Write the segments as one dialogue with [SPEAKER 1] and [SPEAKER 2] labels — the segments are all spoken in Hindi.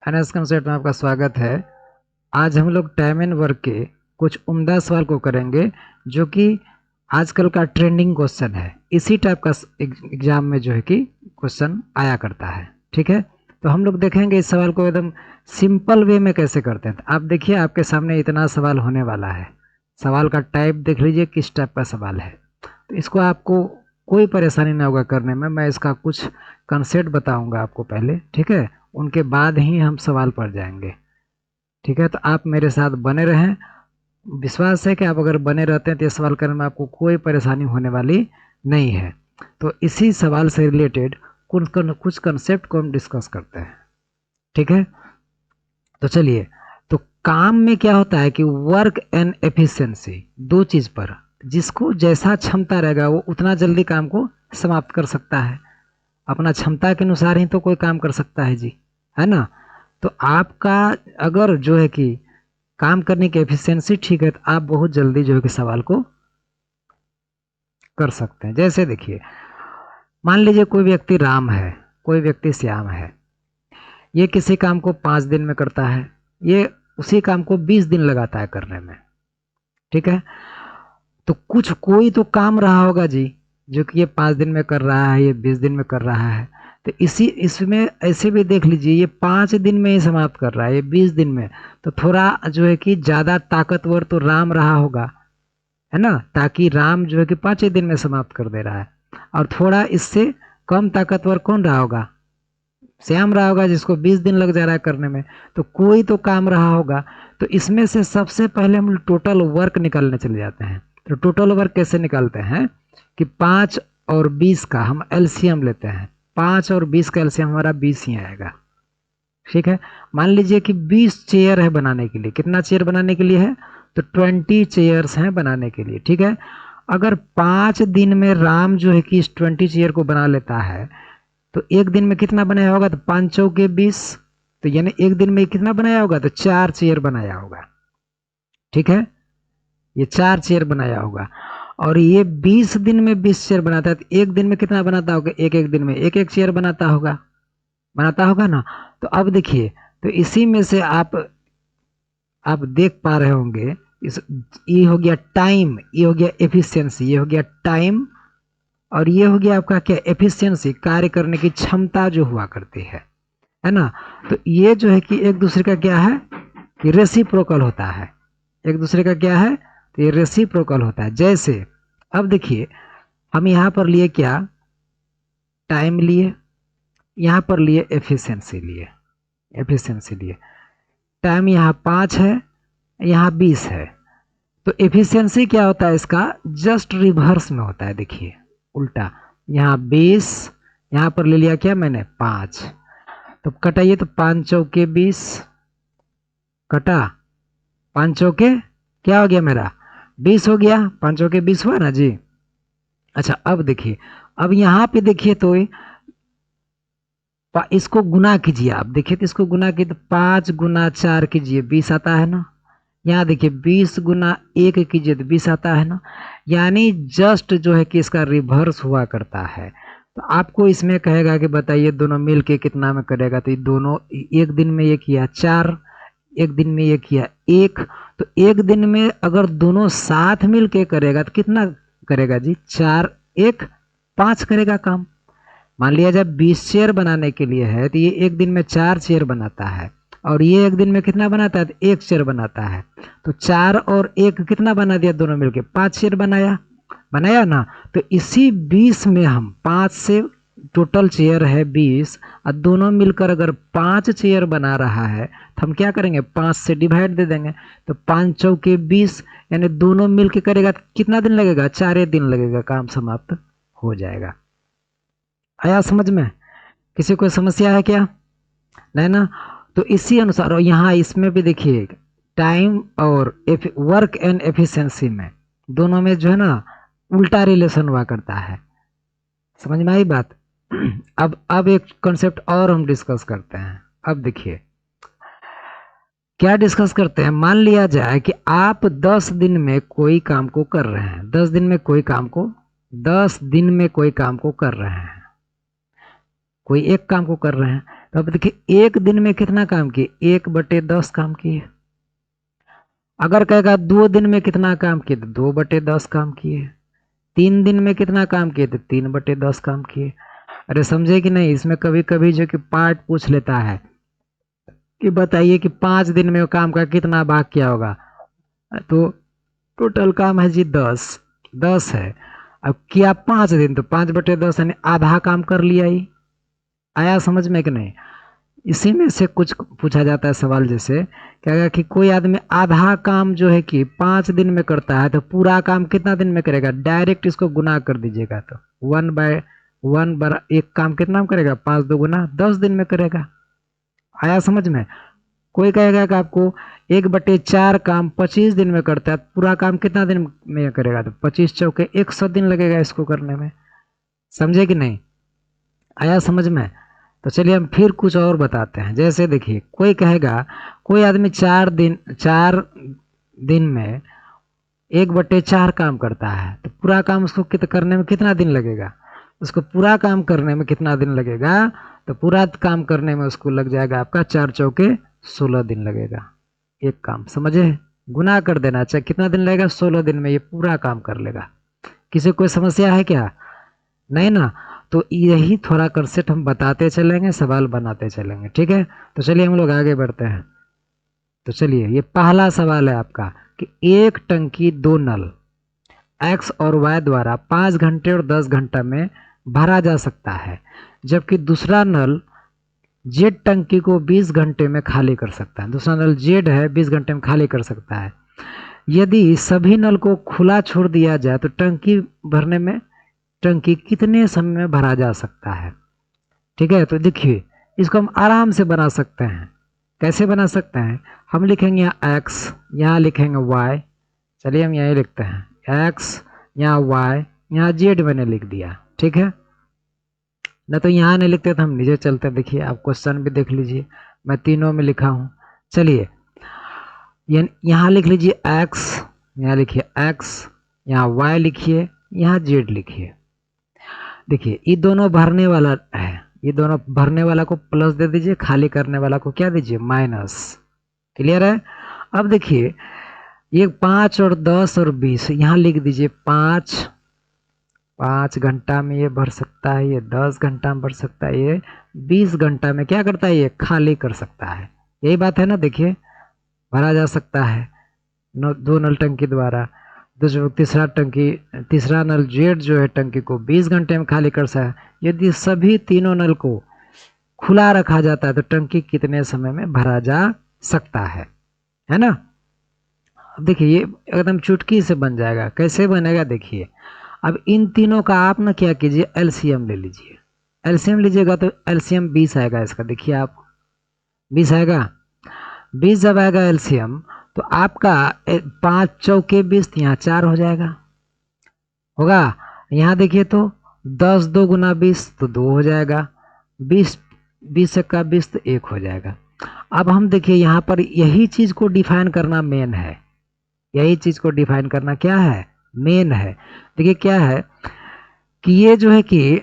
[SPEAKER 1] फाइनेंस कंसेप्ट में आपका स्वागत है। आज हम लोग टाइम एंड वर्क के कुछ उम्दा सवाल को करेंगे जो कि आजकल का ट्रेंडिंग क्वेश्चन है। इसी टाइप का एग्जाम में जो है कि क्वेश्चन आया करता है। ठीक है, तो हम लोग देखेंगे इस सवाल को एकदम सिंपल वे में कैसे करते हैं। तो आप देखिए, आपके सामने इतना सवाल होने वाला है। सवाल का टाइप देख लीजिए किस टाइप का सवाल है। तो इसको आपको कोई परेशानी ना होगा करने में। मैं इसका कुछ कंसेप्ट बताऊंगा आपको पहले, ठीक है, उनके बाद ही हम सवाल पर जाएंगे। ठीक है, तो आप मेरे साथ बने रहें। विश्वास है कि आप अगर बने रहते हैं तो ये सवाल करने में आपको कोई परेशानी होने वाली नहीं है। तो इसी सवाल से रिलेटेड कुछ कंसेप्ट को हम डिस्कस करते हैं। ठीक है, तो चलिए। तो काम में क्या होता है कि वर्क एंड एफिशिएंसी, दो चीज पर जिसको जैसा क्षमता रहेगा वो उतना जल्दी काम को समाप्त कर सकता है। अपना क्षमता के अनुसार ही तो कोई काम कर सकता है जी, है ना। तो आपका अगर जो है कि काम करने की एफिशिएंसी ठीक है तो आप बहुत जल्दी जो है कि सवाल को कर सकते हैं। जैसे देखिए, मान लीजिए कोई व्यक्ति राम है, कोई व्यक्ति श्याम है। ये किसी काम को 5 दिन में करता है, ये उसी काम को 20 दिन लगाता है करने में। ठीक है, तो कुछ कोई तो काम रहा होगा जी जो कि ये 5 दिन में कर रहा है, ये 20 दिन में कर रहा है। तो इसमें ऐसे भी देख लीजिए, ये 5 दिन में ही समाप्त कर रहा है, ये 20 दिन में। तो थोड़ा जो है कि ज़्यादा ताकतवर तो राम रहा होगा, है ना, ताकि राम जो है कि 5 दिन में समाप्त कर दे रहा है। और थोड़ा इससे कम ताकतवर कौन रहा होगा? श्याम रहा होगा, जिसको 20 दिन लग जा रहा है करने में। तो कोई तो काम रहा होगा। तो इसमें से सबसे पहले हम टोटल वर्क निकालने चले जाते हैं। तो टोटल वर्क कैसे निकालते हैं कि 5 और 20 का हम एलसीएम लेते हैं। 5 और 20 का एलसीएम हमारा 20 ही आएगा। ठीक है, मान लीजिए कि 20 चेयर है बनाने के लिए। कितना चेयर बनाने के लिए है? तो 20 चेयर्स हैं बनाने के लिए। ठीक है, अगर 5 दिन में राम जो है कि इस 20 चेयर को बना लेता है तो एक दिन में कितना बनाया होगा? तो 5 चौके 20, तो यानी एक दिन में कितना बनाया होगा? तो 4 चेयर बनाया होगा। ठीक है, ये 4 चेयर बनाया होगा। और ये 20 दिन में 20 चेयर बनाता है तो एक दिन में कितना बनाता होगा? एक एक दिन में एक एक चेयर बनाता होगा ना। तो अब देखिए, तो इसी में से आप देख पा रहे होंगे, इस ये हो गया टाइम, ये हो गया एफिशिएंसी, ये हो गया टाइम, और ये हो गया आपका क्या? एफिशिएंसी, कार्य करने की क्षमता जो हुआ करती है ना। तो ये जो है कि एक दूसरे का क्या है कि रेसिप्रोकल होता है। एक दूसरे का क्या है? तो ये रेसिप्रोकल होता है। जैसे अब देखिए, हम यहाँ पर लिए क्या? टाइम लिए, यहाँ पर लिए एफिशिएंसी लिए। टाइम यहाँ 5 है, यहाँ 20 है। तो एफिशिएंसी क्या होता है इसका? जस्ट रिवर्स में होता है। देखिए उल्टा, यहाँ 20, यहाँ पर ले लिया क्या मैंने? 5। तो कटाइए, तो 5 चौके 20 कटा, 5 चौके क्या हो गया मेरा? 20 हो गया। 5 चौके 20 हुआ ना जी। अच्छा, अब देखिए, अब यहाँ पे देखिए तो इसको गुना कीजिए। आप देखिए तो इसको गुना कीजिए, तो 5 गुना 4 कीजिए, 20 आता है ना। यहाँ देखिए 20 गुना 1 कीजिए तो 20 आता है ना। यानी जस्ट जो है कि इसका रिवर्स हुआ करता है। तो आपको इसमें कहेगा कि बताइए दोनों मिल के कितना में करेगा। तो ये दोनों एक दिन में ये किया 4, एक दिन में ये किया 1। तो एक दिन में अगर दोनों साथ मिल के करेगा तो कितना करेगा जी? 4 1 5 करेगा काम। मान लिया जब 20 चेयर बनाने के लिए है तो ये एक दिन में 4 चेयर बनाता है, और ये एक दिन में कितना बनाता है? तो 1 चेयर बनाता है। तो 4 और 1 कितना बना दिया? दोनों मिलके 5 चेयर बनाया ना। तो इसी 20 में हम 5 से, टोटल चेयर है 20, और दोनों मिलकर अगर 5 चेयर बना रहा है तो हम क्या करेंगे? 5 से डिवाइड दे देंगे। तो 5 चौके 20, यानी दोनों मिलके करेगा तो कितना दिन लगेगा? 4 दिन लगेगा, काम समाप्त हो जाएगा। आया समझ में? किसी को समस्या है क्या? नहीं ना। तो इसी अनुसार, और यहाँ इसमें भी देखिए, टाइम और वर्क एंड एफिशिएंसी में दोनों में जो है ना उल्टा रिलेशन हुआ करता है। समझ में आई बात? अब एक कॉन्सेप्ट और हम डिस्कस करते हैं। अब देखिए क्या डिस्कस करते हैं। मान लिया जाए कि आप 10 दिन में कोई काम को कर रहे हैं। 10 दिन में कोई काम को कर रहे हैं, कोई एक काम को कर रहे हैं। तो तो अब देखिए एक दिन में कितना काम किए, 1/10 काम किए। अगर कहेगा 2 दिन में कितना काम किए तो 2/10 काम किए। 3 दिन में कितना काम किए तो 3/10 काम किए। अरे समझे कि नहीं, इसमें कभी कभी जो कि पार्ट पूछ लेता है कि बताइए कि 5 दिन में काम का कितना भाग किया होगा, तो टोटल काम है जी 10 है। अब किया 5 दिन तो 5/10 यानी आधा काम कर लिया ही। आया समझ में कि नहीं। इसी में से कुछ पूछा जाता है सवाल, जैसे क्या कि कोई आदमी आधा काम जो है कि 5 दिन में करता है तो पूरा काम कितना दिन में करेगा। डायरेक्ट इसको गुना कर दीजिएगा तो 1/1 एक काम कितना में करेगा, 5×2 = 10 दिन में करेगा। आया समझ में। कोई कहेगा कि आपको 1/4 काम 25 दिन में करता है, पूरा काम कितना दिन में करेगा तो 25×4 = 100 दिन लगेगा इसको करने में। समझे कि नहीं, आया समझ में। तो चलिए हम फिर कुछ और बताते हैं। जैसे देखिए कोई कहेगा कोई आदमी 4 दिन में 1/4 काम करता है तो पूरा काम उसको करने में कितना दिन लगेगा। उसको पूरा काम करने में कितना दिन लगेगा, तो पूरा काम करने में उसको लग जाएगा आपका 4×4 = 16 दिन लगेगा एक काम। समझे, गुना कर देना चाहिए, कितना दिन लगेगा, 16 दिन में ये पूरा काम कर लेगा। किसी कोई समस्या है क्या, नहीं ना। तो यही थोड़ा कंसेप्ट हम बताते चलेंगे, सवाल बनाते चलेंगे, ठीक है। तो चलिए हम लोग आगे बढ़ते हैं। तो चलिए ये पहला सवाल है आपका कि एक टंकी 2 नल एक्स और वाई द्वारा 5 घंटे और 10 घंटा में भरा जा सकता है, जबकि दूसरा नल जेड टंकी को 20 घंटे में खाली कर सकता है। दूसरा नल जेड है, 20 घंटे में खाली कर सकता है। यदि सभी नल को खुला छोड़ दिया जाए तो टंकी कितने समय में भरा जा सकता है। ठीक है, तो देखिए इसको हम आराम से बना सकते हैं। कैसे बना सकते हैं, हम लिखेंगे यहाँ x, यहाँ लिखेंगे y। चलिए हम यही लिखते हैं x, यहाँ y, यहाँ z मैंने लिख दिया, ठीक है ना। तो यहाँ नहीं लिखते तो हम नीचे चलते, देखिए आप क्वेश्चन भी देख लीजिए, मैं तीनों में लिखा हूँ। चलिए यहाँ लिख लीजिए x, यहाँ लिखिए x, यहाँ y लिखिए, यहाँ z लिखिए। देखिए ये दोनों भरने वाला है, ये दोनों भरने वाला को प्लस दे दीजिए, खाली करने वाला को क्या दीजिए, माइनस। क्लियर है। अब देखिए ये 5 और 10 और 20 यहाँ लिख दीजिए। 5 घंटा में ये भर सकता है, ये 10 घंटा में भर सकता है, ये 20 घंटा में क्या करता है, ये खाली कर सकता है। यही बात है ना। देखिए भरा जा सकता है 2 नल टंकी द्वारा। तीसरा नल जेड जो है टंकी को 20 घंटे में खाली कर सकता है। यदि सभी तीनों नल को खुला रखा जाता है तो टंकी कितने समय में भरा जा सकता है ना। अब देखिए ये एकदम चुटकी से बन जाएगा। कैसे बनेगा देखिए, अब इन तीनों का आप ना क्या कीजिए, एलसीएम ले लीजिए। एलसीएम लीजिएगा तो एलसीएम 20 आएगा इसका। देखिए आप 20 आएगा, 20 जब आएगा एलसीएम तो आपका 5×4 = 20, यहाँ 4 हो जाएगा, होगा। यहाँ देखिए तो 10 2 × 20 तो 2 हो जाएगा, 20 20 × 20 तो 1 हो जाएगा। अब हम देखिए यहाँ पर यही चीज को डिफाइन करना मेन है, यही चीज को डिफाइन करना क्या है, मेन है। देखिए क्या है कि ये जो है कि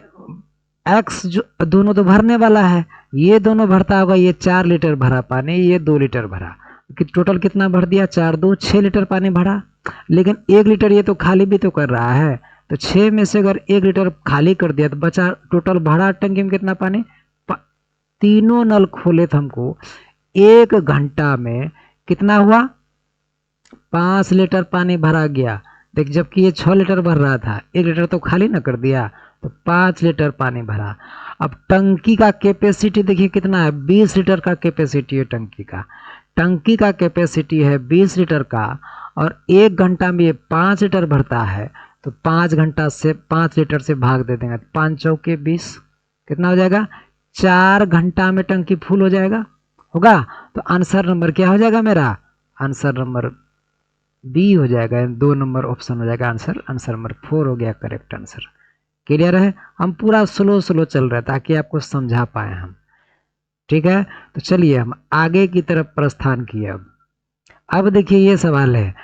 [SPEAKER 1] x जो दोनों तो भरने वाला है, ये दोनों भरता होगा, ये 4 लीटर भरा पानी, ये 2 लीटर भरा, कि टोटल कितना भर दिया, 4 2 6 लीटर पानी भरा। लेकिन 1 लीटर ये तो खाली भी तो कर रहा है, तो 6 में से अगर 1 लीटर खाली कर दिया तो बचा टोटल भरा टंकी में कितना पानी। तीनों नल खोले तो हमको 1 घंटा में कितना हुआ, 5 लीटर पानी भरा गया। देख जबकि ये 6 लीटर भर रहा था, 1 लीटर तो खाली ना कर दिया, तो 5 लीटर पानी भरा। अब टंकी का कैपेसिटी देखिए कितना है, 20 लीटर का कैपेसिटी है टंकी का। टंकी का कैपेसिटी है 20 लीटर का, और 1 घंटा में ये 5 लीटर भरता है, तो 5 घंटा से 5 लीटर से भाग दे देंगे, 5×4 = 20 कितना हो जाएगा, 4 घंटा में टंकी फुल हो जाएगा, होगा। तो आंसर नंबर क्या हो जाएगा मेरा, आंसर नंबर बी हो जाएगा, 2 नंबर ऑप्शन हो जाएगा आंसर। आंसर नंबर 4 हो गया करेक्ट आंसर। क्लियर है। हम पूरा स्लो चल रहे हैं ताकि आपको समझा पाए हम, ठीक है। तो चलिए हम आगे की तरफ प्रस्थान किए। अब देखिए ये सवाल है,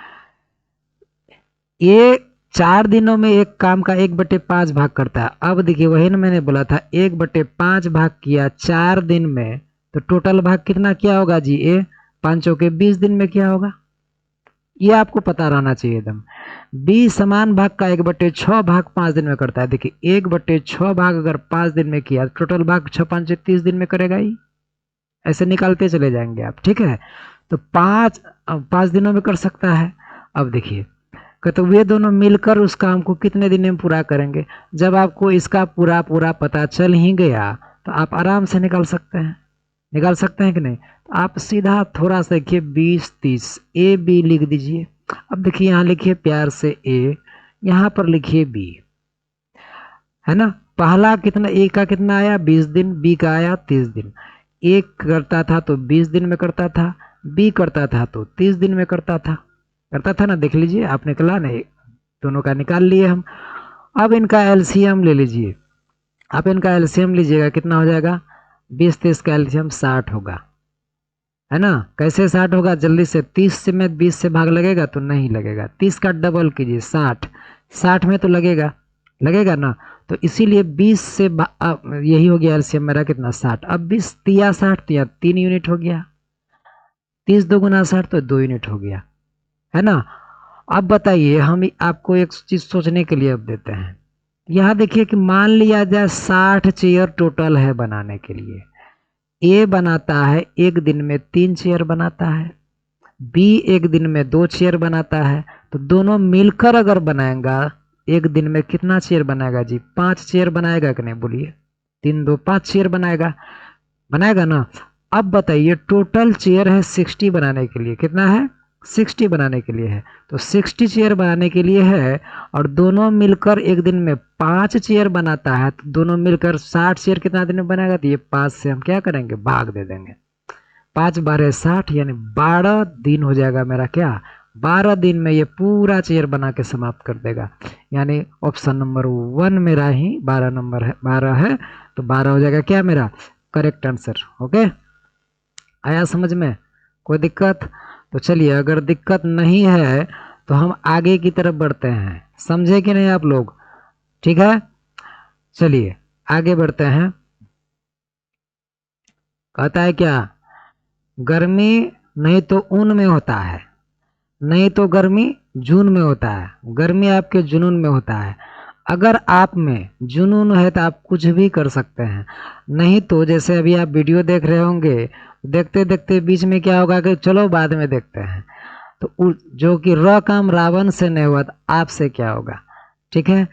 [SPEAKER 1] ये 4 दिनों में एक काम का 1/5 भाग करता है। अब देखिए वही ना मैंने बोला था, 1/5 भाग किया 4 दिन में तो टोटल भाग कितना क्या होगा जी, ए 5 चौके 20 दिन में क्या होगा, ये आपको पता रहना चाहिए एकदम। 20 समान भाग का 1/6 भाग 5 दिन में करता है। देखिए 1/6 भाग अगर 5 दिन में किया, टोटल भाग 6 5 30 दिन में करेगा ही। ऐसे निकालते चले जाएंगे आप, ठीक है। तो 5 दिनों में कर सकता है। अब देखिए तो वे दोनों मिलकर उस काम को कितने दिन में पूरा करेंगे। जब आपको इसका पूरा पूरा पता चल ही गया तो आप आराम से निकाल सकते हैं, निकाल सकते हैं कि नहीं। तो आप सीधा थोड़ा सा देखिए 20 30 ए बी लिख दीजिए। अब देखिए यहाँ लिखिए प्यार से ए, यहाँ पर लिखिए बी, है ना। पहला कितना, ए का कितना आया 20 दिन, बी का आया 30 दिन। ए करता था तो 20 दिन में करता था, बी करता था तो 30 दिन में करता था ना। देख लीजिए आप निकला नहीं, दोनों का निकाल लिए हम। अब इनका एलसीएम ले लीजिए, आप इनका एलसीएम लीजिएगा, कितना हो जाएगा 20 30 का एलसीएम 60 होगा, है ना। कैसे 60 होगा, जल्दी से 30 से में 20 से भाग लगेगा तो नहीं लगेगा, 30 का डबल कीजिए 60, 60 में तो लगेगा, लगेगा ना। तो इसीलिए 20 से यही हो गया एलसीएम मेरा कितना 60। अब 20 तिया 60 तिया 3 यूनिट हो गया, 30 2 गुना 60 तो 2 यूनिट हो गया, है ना। अब बताइए, हम आपको एक चीज सोचने के लिए अब देते हैं। यहाँ देखिए कि मान लिया जाए 60 चेयर टोटल है बनाने के लिए। ए बनाता है एक दिन में 3 चेयर बनाता है, बी एक दिन में 2 चेयर बनाता है। तो दोनों मिलकर अगर बनाएगा एक दिन में कितना चेयर बनाएगा जी, 5 चेयर बनाएगा कि नहीं, बोलिए। 3 2 5 चेयर बनाएगा, बनाएगा ना। अब बताइए टोटल चेयर है 60 बनाने के लिए, कितना है 60 बनाने के लिए है। तो 60 चेयर बनाने के लिए है और दोनों मिलकर एक दिन में 5 चेयर बनाता है। तो दोनों मिलकर 60 चेयर कितना दिन में बनाएगा, तो ये 5 से हम क्या करेंगे भाग दे देंगे, 5 12 60 यानी 12 दिन हो जाएगा मेरा, क्या 12 दिन में ये पूरा चेयर बना के समाप्त कर देगा। यानी ऑप्शन नंबर 1 मेरा ही 12 नंबर है, 12 है तो 12 हो जाएगा क्या मेरा करेक्ट आंसर। ओके, आया समझ में, कोई दिक्कत। तो चलिए अगर दिक्कत नहीं है तो हम आगे की तरफ बढ़ते हैं, समझे कि नहीं आप लोग, ठीक है। चलिए आगे बढ़ते हैं। कहता है क्या, गर्मी नहीं तो ऊन में होता है, नहीं तो गर्मी जून में होता है, गर्मी आपके जुनून में होता है। अगर आप में जुनून है तो आप कुछ भी कर सकते हैं, नहीं तो जैसे अभी आप वीडियो देख रहे होंगे, देखते देखते बीच में क्या होगा कि चलो बाद में देखते हैं, तो जो कि र काम रावण से नहीं हुआ तो आपसे क्या होगा, ठीक है।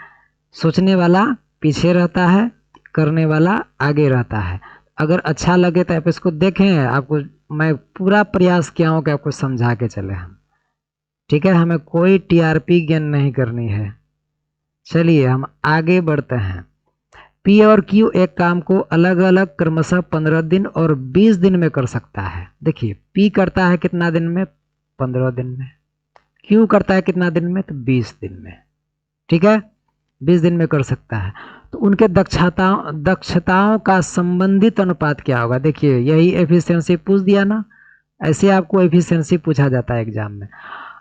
[SPEAKER 1] सोचने वाला पीछे रहता है, करने वाला आगे रहता है। अगर अच्छा लगे तो आप इसको देखें, आपको मैं पूरा प्रयास किया हूँ कि आपको समझा के चले हम, ठीक है। हमें कोई टीआरपी गेन नहीं करनी है। चलिए हम आगे बढ़ते हैं। पी और क्यू एक काम को अलग अलग क्रमशः 15 दिन और 20 दिन में कर सकता है। देखिए पी करता है कितना दिन में, 15 दिन में। क्यू करता है कितना दिन में, तो 20 दिन में, ठीक है, 20 दिन में कर सकता है। तो उनके दक्षताओं का संबंधित अनुपात क्या होगा। देखिए यही एफिशिएंसी पूछ दिया ना, ऐसे आपको एफिशिएंसी पूछा जाता है एग्जाम में।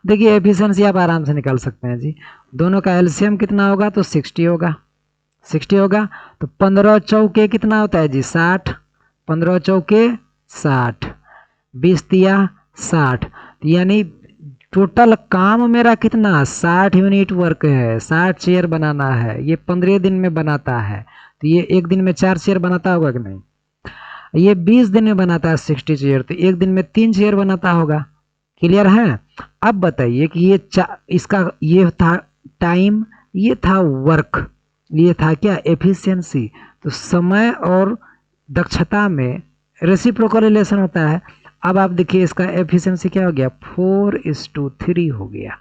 [SPEAKER 1] देखिए एफिशिएंसी आप आराम से निकाल सकते हैं जी। दोनों का एलसीएम कितना होगा, तो 60 होगा, 60 होगा। तो 15 चौके कितना होता है जी 60, 15 चौके 60, 20 तिया 60, यानी टोटल काम मेरा कितना 60 यूनिट वर्क है, 60 चेयर बनाना है। ये 15 दिन में बनाता है, तो ये एक दिन में 4 चेयर बनाता होगा कि नहीं। ये 20 दिन में बनाता है 60 चेयर, तो एक दिन में 3 चेयर बनाता होगा। क्लियर है। अब बताइए कि ये इसका ये था टाइम, ये था वर्क, ये था क्या एफिशिएंसी। तो समय और दक्षता में रेसिप्रोकल रिलेशन होता है। अब आप देखिए इसका एफिशिएंसी क्या हो गया 4:3 हो गया।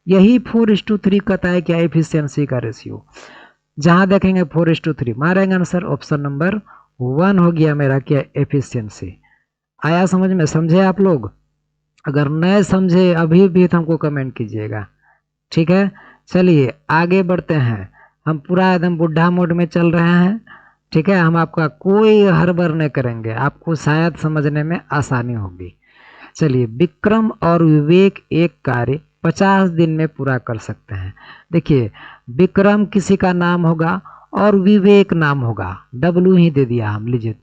[SPEAKER 1] यही 4:3 कहता है क्या एफिशिएंसी का रेशियो। जहां देखेंगे 4:3 मारेंगे आंसर, ऑप्शन नंबर 1 हो गया मेरा क्या एफिशिएंसी। आया समझ में, समझे आप लोग। अगर नहीं समझे अभी भी तो हमको कमेंट कीजिएगा, ठीक है। चलिए आगे बढ़ते हैं। हम पूरा एकदम बुढ़ा मोड में चल रहे हैं, ठीक है। हम आपका कोई हड़बड़ नहीं करेंगे, आपको शायद समझने में आसानी होगी। चलिए विक्रम और विवेक एक कार्य 50 दिन में पूरा कर सकते हैं। देखिए विक्रम किसी का नाम होगा और विवेक नाम होगा, डब्लू ही दे दिया हम, लीजिए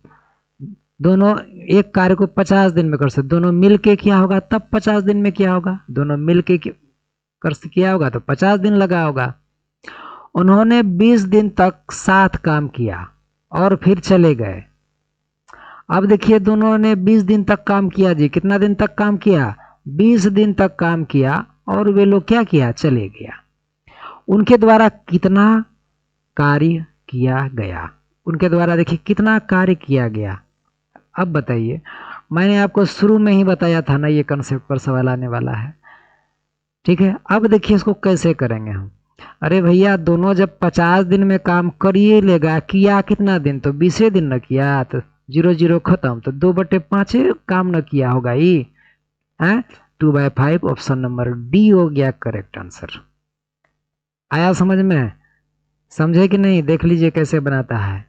[SPEAKER 1] दोनों एक कार्य को 50 दिन में कर सकते, दोनों मिलके किया होगा तब 50 दिन में किया होगा, दोनों मिलके कर किया होगा तो 50 दिन लगा होगा। उन्होंने 20 दिन तक साथ काम किया और फिर चले गए। अब देखिए दोनों ने 20 दिन तक काम किया जी, कितना दिन तक काम किया? 20 दिन तक काम किया और वे लोग क्या किया? चले गया। उनके द्वारा कितना कार्य किया गया? उनके द्वारा देखिए कितना कार्य किया गया। अब बताइए, मैंने आपको शुरू में ही बताया था ना ये कंसेप्ट पर सवाल आने वाला है, ठीक है। अब देखिए इसको कैसे करेंगे हम। अरे भैया दोनों जब 50 दिन में काम करिए लेगा, किया कितना दिन? तो 20 दिन न किया, तो 0 0 खत्म, तो 2/5 काम न किया होगा ही है। 2/5 ऑप्शन नंबर डी हो गया करेक्ट आंसर। आया समझ में? समझे कि नहीं? देख लीजिए कैसे बनाता है।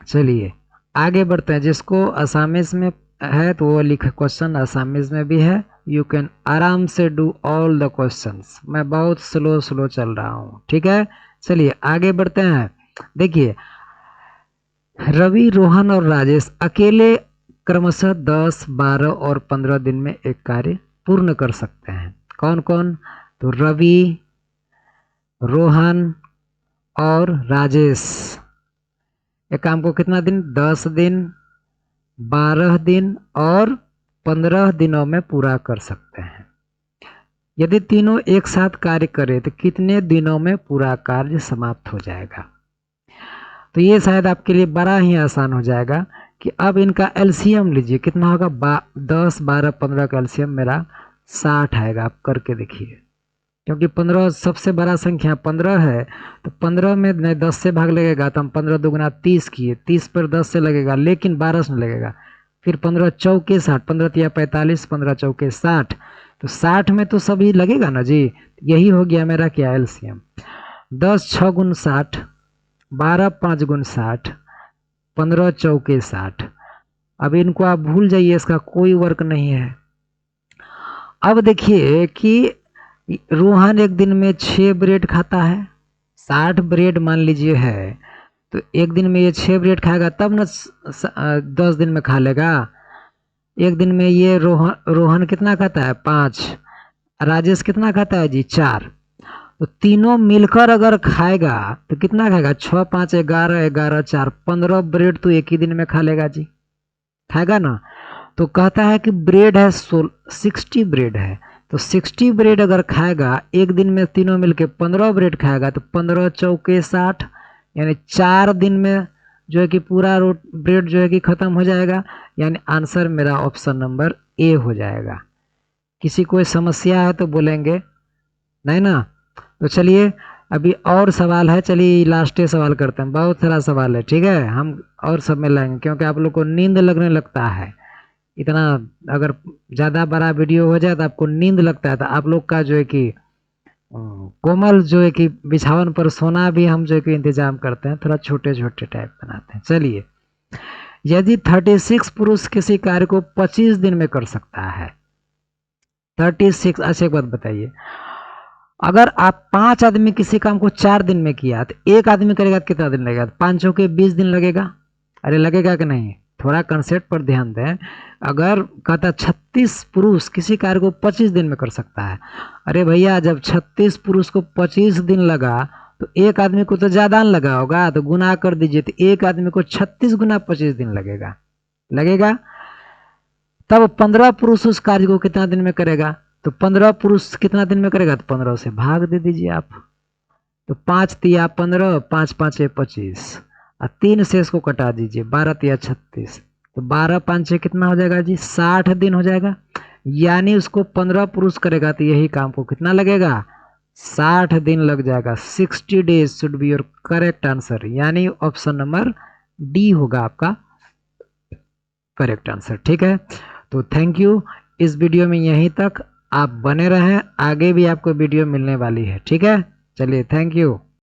[SPEAKER 1] चलिए आगे बढ़ते हैं। जिसको असामीज में है तो वो लिखे, क्वेश्चन असामीज में भी है। यू कैन आराम से डू ऑल द क्वेश्चंस। मैं बहुत स्लो चल रहा हूँ, ठीक है। चलिए आगे बढ़ते हैं। देखिए रवि, रोहन और राजेश अकेले क्रमशः 10, 12 और 15 दिन में एक कार्य पूर्ण कर सकते हैं। कौन कौन? तो रवि, रोहन और राजेश एक काम को कितना दिन? 10 दिन, 12 दिन और 15 दिनों में पूरा कर सकते हैं। यदि तीनों एक साथ कार्य करें तो कितने दिनों में पूरा कार्य समाप्त हो जाएगा? तो ये शायद आपके लिए बड़ा ही आसान हो जाएगा कि अब इनका एलसीएम लीजिए, कितना होगा? 10, 12, 15 का एलसीएम मेरा 60 आएगा। आप करके देखिए, क्योंकि 15 सबसे बड़ा संख्या 15 है, तो 15 में 10 से भाग लगेगा तो हम 15 दूगुना 30 किए, 30 पर 10 से लगेगा लेकिन 12 से लगेगा। फिर 15 चौके 60, 15 तिया 45, 15 चौके 60, तो 60 में तो सभी लगेगा ना जी। यही हो गया मेरा क्या? एलसीएम। 10 6 गुण 60, 12 5 गुण 60, 15 चौके 60। अब इनको आप भूल जाइए, इसका कोई वर्क नहीं है। अब देखिए कि रोहन एक दिन में 6 ब्रेड खाता है। 60 ब्रेड मान लीजिए है, तो एक दिन में ये 6 ब्रेड खाएगा तब ना 10 दिन में खा लेगा। एक दिन में ये रोहन कितना खाता है? 5। राजेश कितना खाता है जी? 4। तो तीनों मिलकर अगर खाएगा तो कितना खाएगा? 6 5 11, 11 4 15 ब्रेड तो एक ही दिन में खा लेगा जी, खाएगा ना। तो कहता है कि ब्रेड है 60 ब्रेड है, तो 60 ब्रेड अगर खाएगा एक दिन में, तीनों मिलके 15 ब्रेड खाएगा तो 15 चौके 60, यानी 4 दिन में जो है कि पूरा ब्रेड जो है कि खत्म हो जाएगा। यानी आंसर मेरा ऑप्शन नंबर ए हो जाएगा। किसी कोई समस्या है तो बोलेंगे, नहीं ना? तो चलिए अभी और सवाल है, चलिए लास्ट सवाल करते हैं। बहुत सारा सवाल है, ठीक है, हम और सब में लाएंगे क्योंकि आप लोग को नींद लगने लगता है। इतना अगर ज़्यादा बड़ा वीडियो हो जाए तो आपको नींद लगता है, तो आप लोग का जो है कि कोमल जो है कि बिछावन पर सोना भी हम जो है कि इंतजाम करते हैं, थोड़ा छोटे छोटे टाइप बनाते हैं। चलिए, यदि 36 पुरुष किसी कार्य को 25 दिन में कर सकता है, 36। अच्छा एक बात बताइए, अगर आप 5 आदमी किसी काम को 4 दिन में किया तो एक आदमी करेगा तो कितना दिन लगेगा? 5 के 20 दिन लगेगा। अरे लगेगा कि नहीं? थोड़ा कंसेप्ट पर ध्यान दें। अगर कहता 36 पुरुष किसी कार्य को 25 दिन में कर सकता है, अरे भैया जब 36 पुरुष को 25 दिन लगा तो एक आदमी को तो ज़्यादा लगा होगा, तो गुना कर दीजिए, तो एक आदमी को 36 गुना 25 दिन लगेगा। तब 15 पुरुष उस कार्य को कितना दिन में करेगा? तो 15 पुरुष कितना दिन में करेगा? तो 15 से भाग दे दीजिए आप, तो 5 तिया 15, 5 5 25 और 3 से इसको कटा दीजिए, 12 तिया 36, तो 12 5 कितना हो जाएगा जी? 60 दिन हो जाएगा। यानी उसको 15 पुरुष करेगा तो यही काम को कितना लगेगा? 60 दिन लग जाएगा। 60 days should be your correct answer, यानी ऑप्शन नंबर डी होगा आपका करेक्ट आंसर, ठीक है। तो थैंक यू, इस वीडियो में यहीं तक आप बने रहें, आगे भी आपको वीडियो मिलने वाली है, ठीक है। चलिए थैंक यू।